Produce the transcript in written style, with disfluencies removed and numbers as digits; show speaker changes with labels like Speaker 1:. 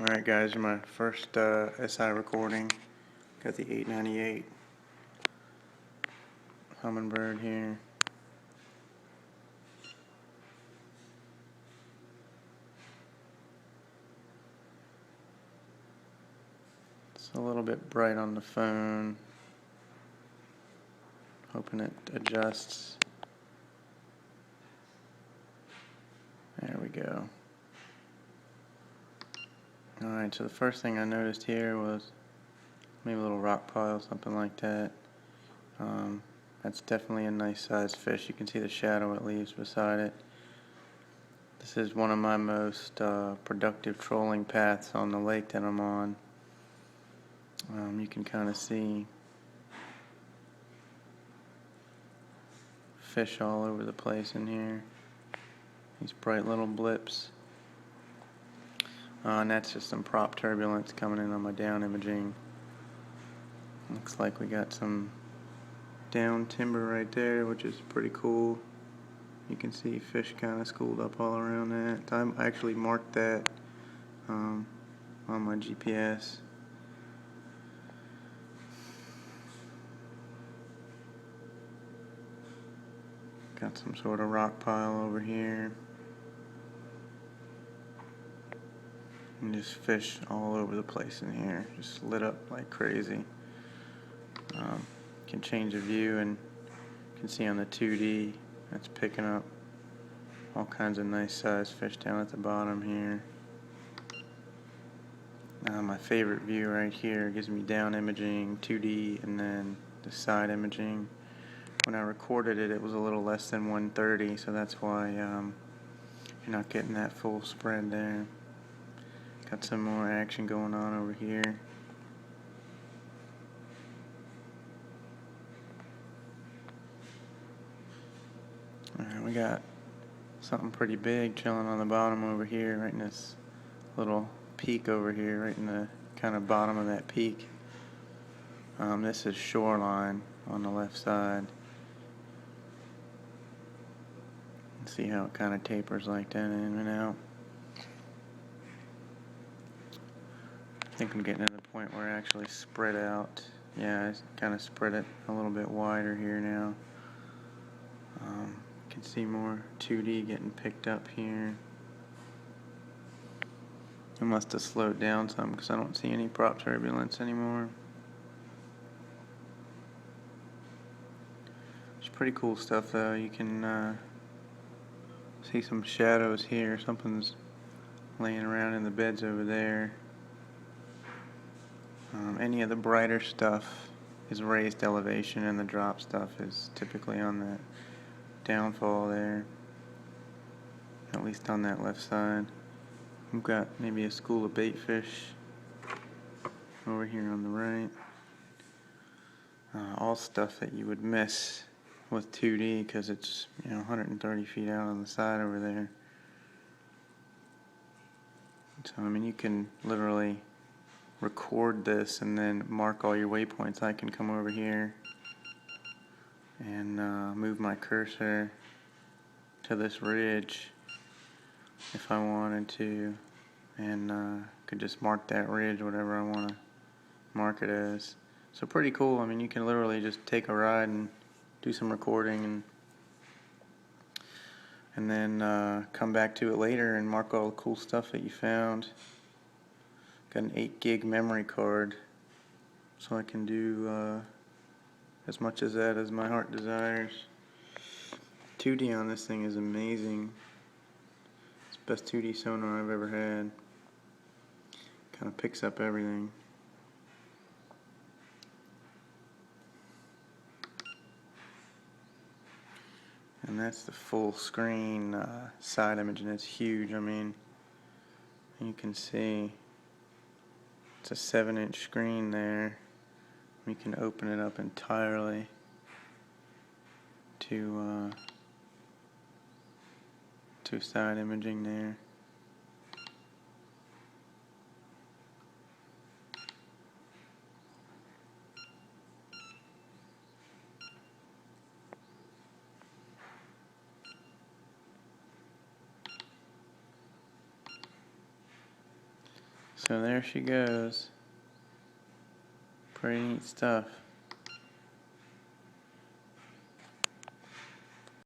Speaker 1: Alright guys, my first SI recording. Got the 898 humminbird here. It's a little bit bright on the phone. Hoping it adjusts. There we go. Alright, so the first thing I noticed here was maybe a little rock pile, something like that. That's definitely a nice sized fish. You can see the shadow it leaves beside it. This is one of my most productive trolling paths on the lake that I'm on. You can kind of see fish all over the place in here. These bright little blips. And that's just some prop turbulence coming in on my down imaging. Looks like we got some down timber right there, which is pretty cool. You can see fish kind of schooled up all around that. I actually marked that on my GPS. Got some sort of rock pile over here. And just fish all over the place in here. Just lit up like crazy. Can change the view and you can see on the 2D that's picking up all kinds of nice sized fish down at the bottom here. My favorite view right here gives me down imaging, 2D, and then the side imaging. When I recorded it, it was a little less than 130, so that's why you're not getting that full spread there. Got some more action going on over here. Alright, we got something pretty big chilling on the bottom over here, right in this little peak over here, right in the kind of bottom of that peak. This is shoreline on the left side. See how it kind of tapers like that in and out. I think I'm getting to the point where I actually spread out. Yeah, I kind of spread it a little bit wider here now. You can see more 2D getting picked up here. I must have slowed down some because I don't see any prop turbulence anymore. It's pretty cool stuff though. You can see some shadows here. Something's laying around in the beds over there. Any of the brighter stuff is raised elevation, and the drop stuff is typically on the downfall there, at least on that left side. We've got maybe a school of bait fish over here on the right. All stuff that you would miss with 2D because it's 130 feet out on the side over there. So I mean, you can literally record this and then mark all your waypoints. I can come over here and move my cursor to this ridge if I wanted to, and could just mark that ridge whatever I want to mark it as. So pretty cool. I mean, you can literally just take a ride and do some recording and then come back to it later and mark all the cool stuff that you found. Got an 8 gig memory card, so I can do as much as that as my heart desires. 2D on this thing is amazing. It's the best 2D sonar I've ever had. Kind of picks up everything. And that's the full screen side image, and it's huge. I mean, you can see it's a 7-inch screen there. We can open it up entirely to side imaging there. So there she goes. Pretty neat stuff.